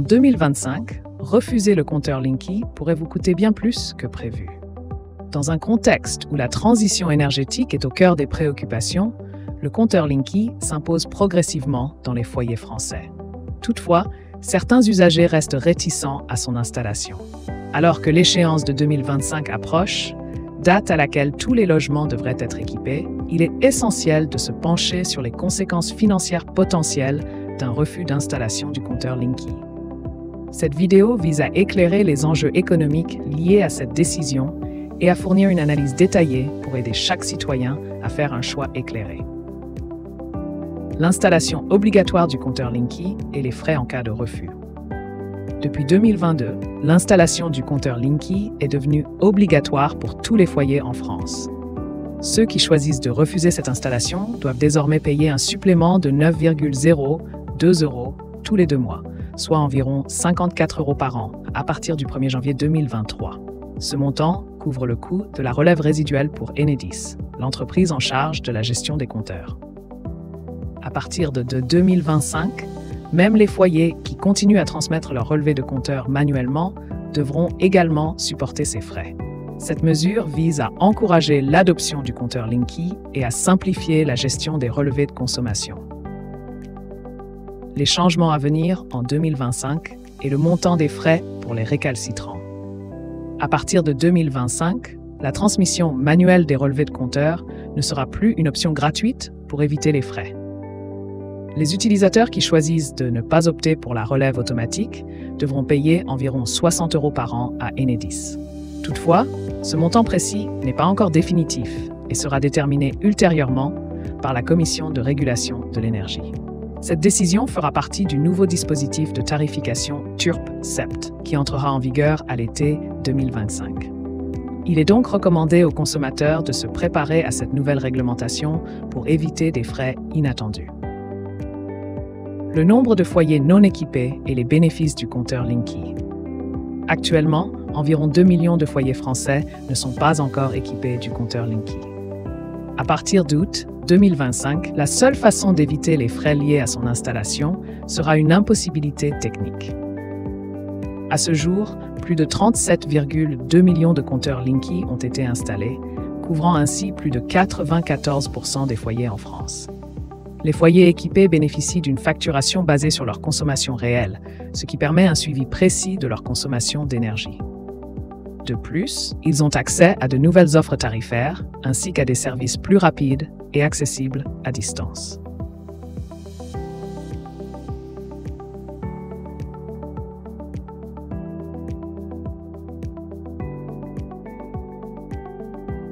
En 2025, refuser le compteur Linky pourrait vous coûter bien plus que prévu. Dans un contexte où la transition énergétique est au cœur des préoccupations, le compteur Linky s'impose progressivement dans les foyers français. Toutefois, certains usagers restent réticents à son installation. Alors que l'échéance de 2025 approche, date à laquelle tous les logements devraient être équipés, il est essentiel de se pencher sur les conséquences financières potentielles d'un refus d'installation du compteur Linky. Cette vidéo vise à éclairer les enjeux économiques liés à cette décision et à fournir une analyse détaillée pour aider chaque citoyen à faire un choix éclairé. L'installation obligatoire du compteur Linky et les frais en cas de refus. Depuis 2022, l'installation du compteur Linky est devenue obligatoire pour tous les foyers en France. Ceux qui choisissent de refuser cette installation doivent désormais payer un supplément de 9,02 € tous les 2 mois, soit environ 54 € par an à partir du 1er janvier 2023. Ce montant couvre le coût de la relève résiduelle pour Enedis, l'entreprise en charge de la gestion des compteurs. À partir de 2025, même les foyers qui continuent à transmettre leur relevé de compteur manuellement devront également supporter ces frais. Cette mesure vise à encourager l'adoption du compteur Linky et à simplifier la gestion des relevés de consommation. Les changements à venir en 2025 et le montant des frais pour les récalcitrants. À partir de 2025, la transmission manuelle des relevés de compteur ne sera plus une option gratuite pour éviter les frais. Les utilisateurs qui choisissent de ne pas opter pour la relève automatique devront payer environ 60 € par an à Enedis. Toutefois, ce montant précis n'est pas encore définitif et sera déterminé ultérieurement par la Commission de régulation de l'énergie. Cette décision fera partie du nouveau dispositif de tarification TURP-SEPT qui entrera en vigueur à l'été 2025. Il est donc recommandé aux consommateurs de se préparer à cette nouvelle réglementation pour éviter des frais inattendus. Le nombre de foyers non équipés et les bénéfices du compteur Linky. Actuellement, environ 2 millions de foyers français ne sont pas encore équipés du compteur Linky. À partir d'août 2025, la seule façon d'éviter les frais liés à son installation sera une impossibilité technique. À ce jour, plus de 37,2 millions de compteurs Linky ont été installés, couvrant ainsi plus de 94% des foyers en France. Les foyers équipés bénéficient d'une facturation basée sur leur consommation réelle, ce qui permet un suivi précis de leur consommation d'énergie. De plus, ils ont accès à de nouvelles offres tarifaires, ainsi qu'à des services plus rapides et accessibles à distance.